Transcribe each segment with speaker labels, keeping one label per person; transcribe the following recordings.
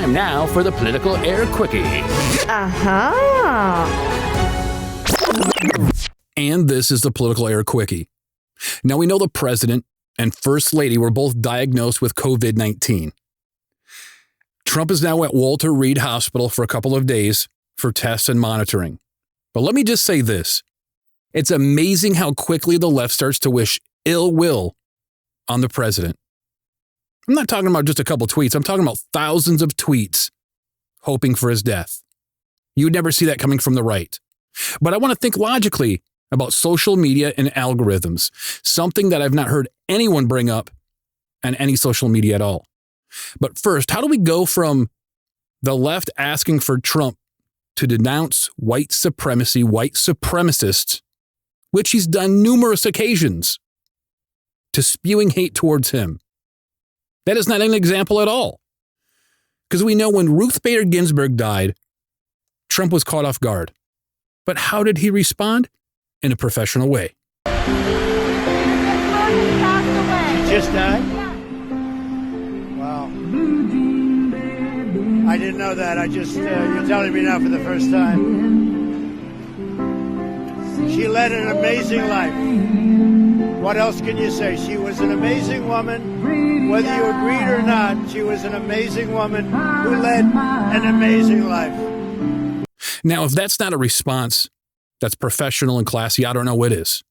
Speaker 1: Time now for the Political Air Quickie. And this is the Political Air Quickie. Now, we know the president and first lady were both diagnosed with COVID-19. Trump is now at Walter Reed Hospital for a couple of days for tests and monitoring. But let me just say this. It's amazing how quickly the left starts to wish ill will on the president. I'm not talking about just a couple tweets. I'm talking about thousands of tweets hoping for his death. You would never see that coming from the right. But I want to think logically about social media and algorithms, something that I've not heard anyone bring up on any social media at all. But first, how do we go from the left asking for Trump to denounce white supremacy, white supremacists, which he's done numerous occasions, to spewing hate towards him? That is not an example at all. Because we know when Ruth Bader Ginsburg died, Trump was caught off guard. But how did he respond? In a professional way.
Speaker 2: She just died? Wow. I didn't know that. You're telling me now for the first time. She led an amazing life. What else can you say? She was an amazing woman. Whether you agreed or not, she was an amazing woman who led an amazing life.
Speaker 1: Now, if that's not a response that's professional and classy, I don't know what is.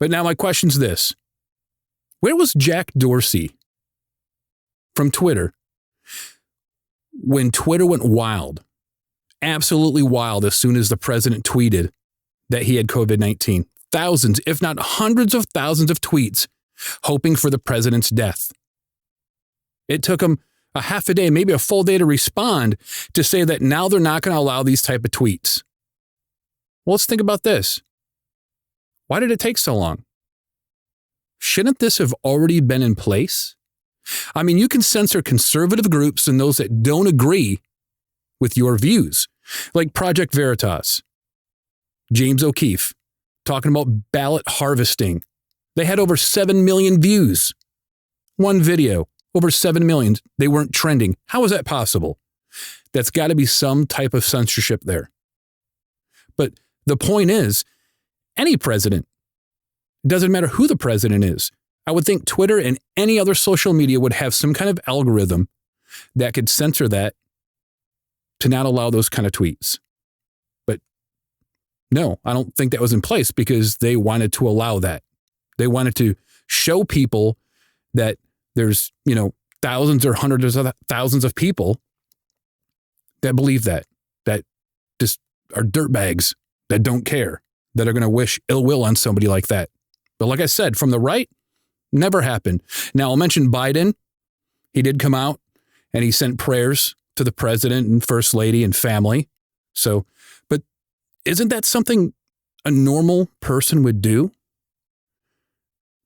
Speaker 1: But now my question's this. Where was Jack Dorsey from Twitter when Twitter went wild, absolutely wild, as soon as the president tweeted that he had COVID-19? Thousands, if not hundreds of thousands of tweets hoping for the president's death. It took him a half a day, maybe a full day to respond to say that now they're not going to allow these type of tweets. Well, let's think about this. Why did it take so long? Shouldn't this have already been in place? I mean, you can censor conservative groups and those that don't agree with your views, like Project Veritas, James O'Keefe, talking about ballot harvesting. They had over 7 million views. One video, over 7 million. They weren't trending. How is that possible? That's got to be some type of censorship there. But the point is, any president, it doesn't matter who the president is, I would think Twitter and any other social media would have some kind of algorithm that could censor that to not allow those kind of tweets. But no, I don't think that was in place because they wanted to allow that. They wanted to show people that there's, thousands or hundreds of thousands of people that believe that just are dirtbags that don't care, that are going to wish ill will on somebody like that. But like I said, from the right, never happened. Now, I'll mention Biden. He did come out and he sent prayers to the president and first lady and family. So, but isn't that something a normal person would do?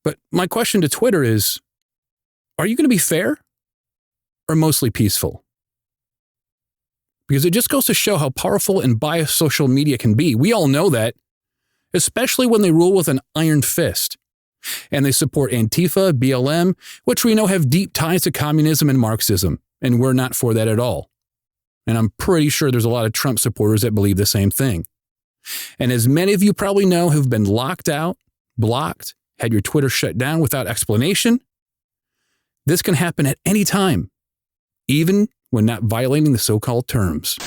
Speaker 1: But my question to Twitter is, are you going to be fair or mostly peaceful? Because it just goes to show how powerful and biased social media can be. We all know that, especially when they rule with an iron fist. And they support Antifa, BLM, which we know have deep ties to communism and Marxism. And we're not for that at all. And I'm pretty sure there's a lot of Trump supporters that believe the same thing. And as many of you probably know who've been locked out, blocked, had your Twitter shut down without explanation, this can happen at any time, even when not violating the so-called terms.